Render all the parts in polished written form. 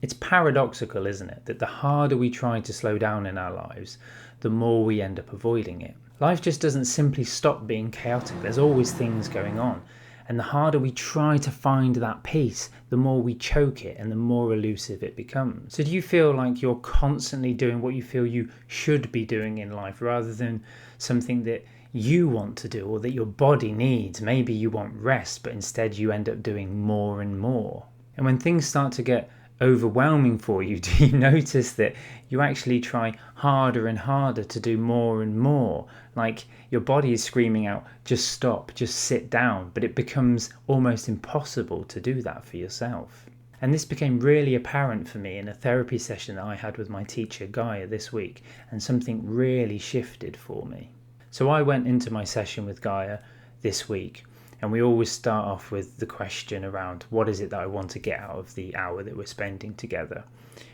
It's paradoxical, isn't it, that the harder we try to slow down in our lives, the more we end up avoiding it. Life just doesn't simply stop being chaotic. There's always things going on. And the harder we try to find that peace, the more we choke it and the more elusive it becomes. So do you feel like you're constantly doing what you feel you should be doing in life rather than something that you want to do or that your body needs? Maybe you want rest, but instead you end up doing more and more. And when things start to get overwhelming for you, do you notice that you actually try harder and harder to do more and more? Like your body is screaming out, just stop, just sit down, but it becomes almost impossible to do that for yourself. And this became really apparent for me in a therapy session that I had with my teacher Gaia this week, and something really shifted for me. So I went into my session with Gaia this week, and we always start off with the question around what is it that I want to get out of the hour that we're spending together.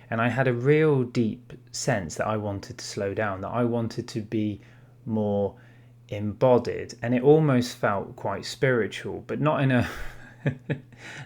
And I had a real deep sense that I wanted to slow down, that I wanted to be more embodied, and it almost felt quite spiritual, but not in a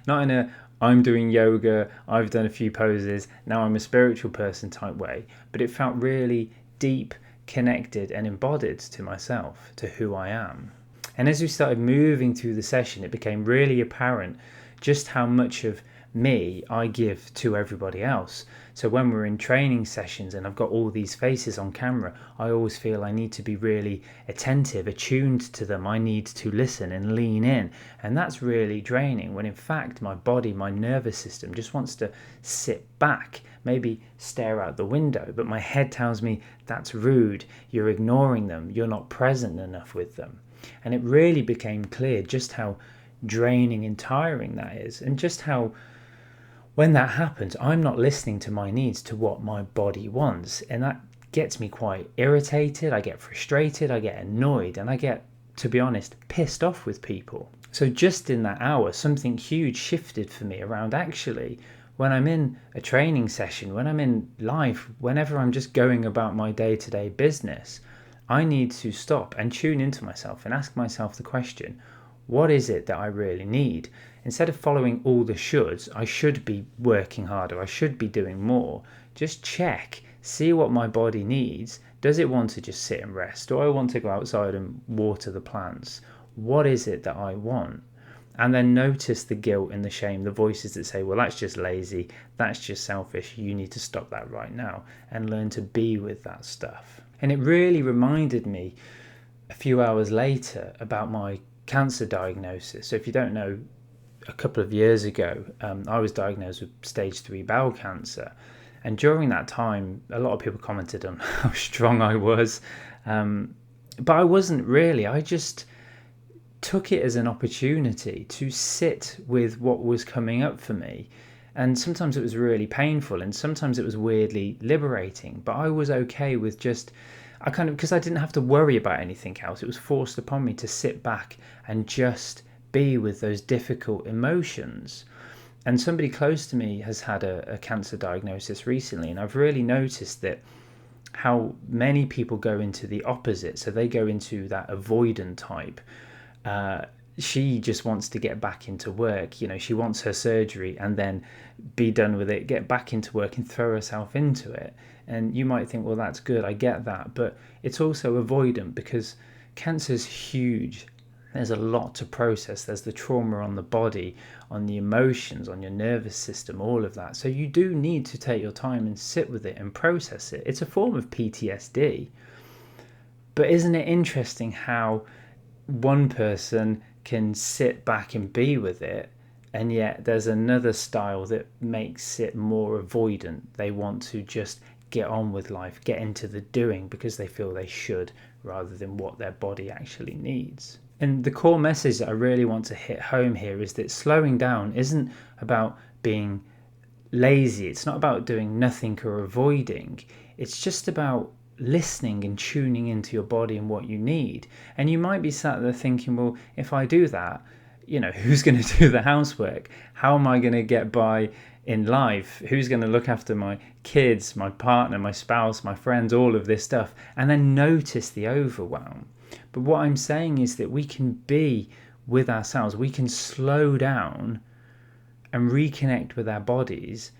not in a I'm doing yoga, I've done a few poses, now I'm a spiritual person type way, but it felt really deep, connected and embodied to myself, to who I am. And as we started moving through the session, it became really apparent just how much of me I give to everybody else. So when we're in training sessions and I've got all these faces on camera, I always feel I need to be really attentive, attuned to them. I need to listen and lean in. And that's really draining, when in fact my body, my nervous system just wants to sit back, maybe stare out the window. But my head tells me that's rude, you're ignoring them, you're not present enough with them. And it really became clear just how draining and tiring that is, and just how when that happens, I'm not listening to my needs, to what my body wants. And that gets me quite irritated, I get frustrated, I get annoyed, and I get, to be honest, pissed off with people. So just in that hour, something huge shifted for me around actually, when I'm in a training session, when I'm in life, whenever I'm just going about my day-to-day business, I need to stop and tune into myself and ask myself the question, what is it that I really need? Instead of following all the shoulds, I should be working harder, I should be doing more. Just check, see what my body needs. Does it want to just sit and rest? Do I want to go outside and water the plants? What is it that I want? And then notice the guilt and the shame, the voices that say, well, that's just lazy, that's just selfish, you need to stop that right now, and learn to be with that stuff. And it really reminded me a few hours later about my cancer diagnosis. So if you don't know, a couple of years ago, I was diagnosed with stage 3 bowel cancer. And during that time, a lot of people commented on how strong I was. But I wasn't really. I just took it as an opportunity to sit with what was coming up for me. And sometimes it was really painful and sometimes it was weirdly liberating, but I was okay with just, because I didn't have to worry about anything else. It was forced upon me to sit back and just be with those difficult emotions. And somebody close to me has had a cancer diagnosis recently, and I've really noticed that how many people go into the opposite. So they go into that avoidant type. She just wants to get back into work. She wants her surgery and then be done with it, get back into work and throw herself into it. And you might think, well, that's good, I get that. But it's also avoidant because cancer's huge. There's a lot to process. There's the trauma on the body, on the emotions, on your nervous system, all of that. So you do need to take your time and sit with it and process it. It's a form of PTSD. But isn't it interesting how one person can sit back and be with it, and yet there's another style that makes it more avoidant. They want to just get on with life, get into the doing because they feel they should, rather than what their body actually needs. And the core message that I really want to hit home here is that slowing down isn't about being lazy. It's not about doing nothing or avoiding. It's just about listening and tuning into your body and what you need. And you might be sat there thinking, well, if I do that, who's going to do the housework? How am I going to get by in life? Who's going to look after my kids, my partner, my spouse, my friends, all of this stuff? And then notice the overwhelm. But what I'm saying is that we can be with ourselves. We can slow down and reconnect with our bodies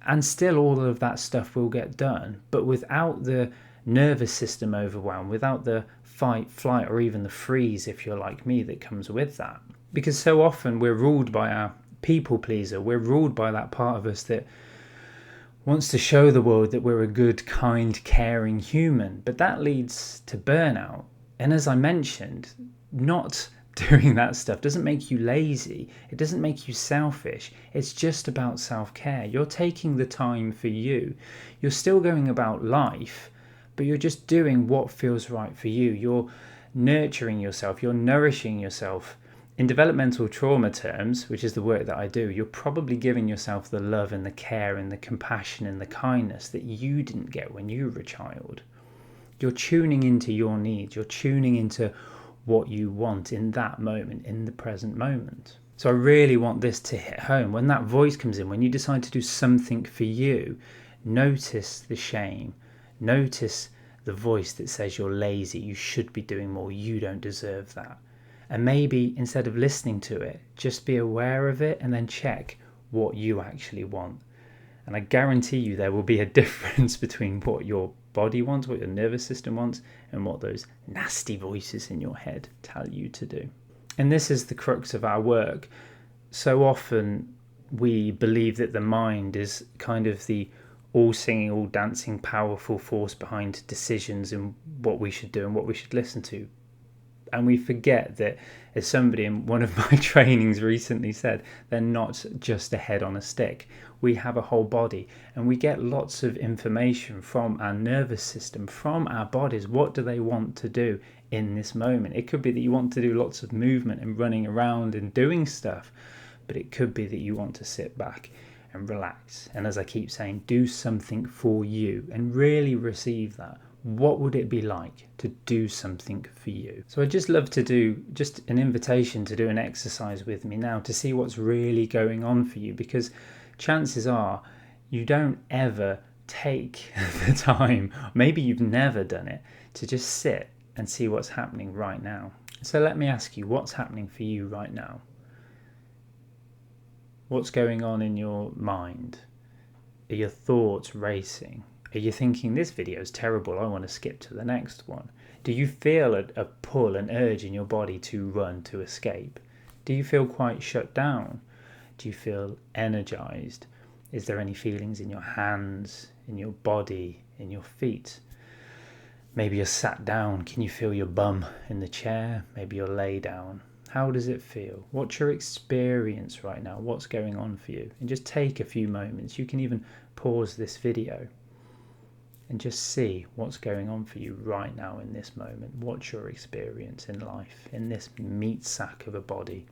And still all of that stuff will get done, but without the nervous system overwhelm, without the fight, flight, or even the freeze, if you're like me, that comes with that. Because so often we're ruled by our people pleaser. We're ruled by that part of us that wants to show the world that we're a good, kind, caring human. But that leads to burnout. And as I mentioned, not doing that stuff doesn't make you lazy. It doesn't make you selfish. It's just about self-care. You're taking the time for you. You're still going about life, but you're just doing what feels right for you. You're nurturing yourself. You're nourishing yourself. In developmental trauma terms, which is the work that I do, you're probably giving yourself the love and the care and the compassion and the kindness that you didn't get when you were a child. You're tuning into your needs. You're tuning into what you want in that moment, in the present moment. So I really want this to hit home. When that voice comes in, when you decide to do something for you, notice the shame. Notice the voice that says you're lazy, you should be doing more, you don't deserve that. And maybe instead of listening to it, just be aware of it and then check what you actually want. And I guarantee you there will be a difference between what your body wants, what your nervous system wants, and what those nasty voices in your head tell you to do. And this is the crux of our work. So often we believe that the mind is kind of the all-singing, all-dancing, powerful force behind decisions and what we should do and what we should listen to. And we forget that, as somebody in one of my trainings recently said, they're not just a head on a stick. We have a whole body, and we get lots of information from our nervous system, from our bodies. What do they want to do in this moment? It could be that you want to do lots of movement and running around and doing stuff, but it could be that you want to sit back and relax. And as I keep saying, do something for you and really receive that. What would it be like to do something for you? So I'd just love to do just an invitation to do an exercise with me now to see what's really going on for you, because chances are you don't ever take the time, maybe you've never done it, to just sit and see what's happening right now. So let me ask you, what's happening for you right now? What's going on in your mind? Are your thoughts racing? Are you thinking, this video is terrible, I want to skip to the next one? Do you feel a pull, an urge in your body to run, to escape? Do you feel quite shut down? Do you feel energized? Is there any feelings in your hands, in your body, in your feet? Maybe you're sat down. Can you feel your bum in the chair? Maybe you're lay down. How does it feel? What's your experience right now? What's going on for you? And just take a few moments. You can even pause this video and just see what's going on for you right now in this moment. What's your experience in life, in this meat sack of a body?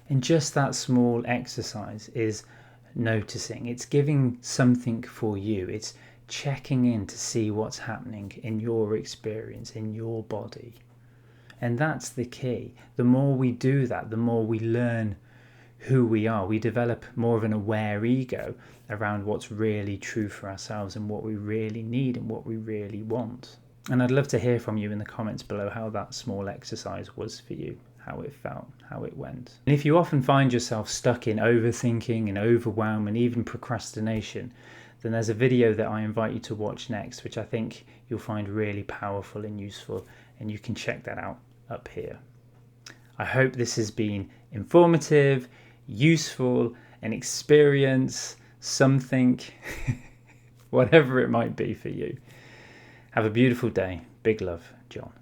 And just that small exercise is noticing. It's giving something for you. It's checking in to see what's happening in your experience, in your body. And that's the key. The more we do that, the more we learn who we are. We develop more of an aware ego around what's really true for ourselves and what we really need and what we really want. And I'd love to hear from you in the comments below how that small exercise was for you, how it felt, how it went. And if you often find yourself stuck in overthinking and overwhelm and even procrastination, then there's a video that I invite you to watch next, which I think you'll find really powerful and useful, and you can check that out up here. I hope this has been informative, useful, an experience, something, whatever it might be for you. Have a beautiful day. Big love, John.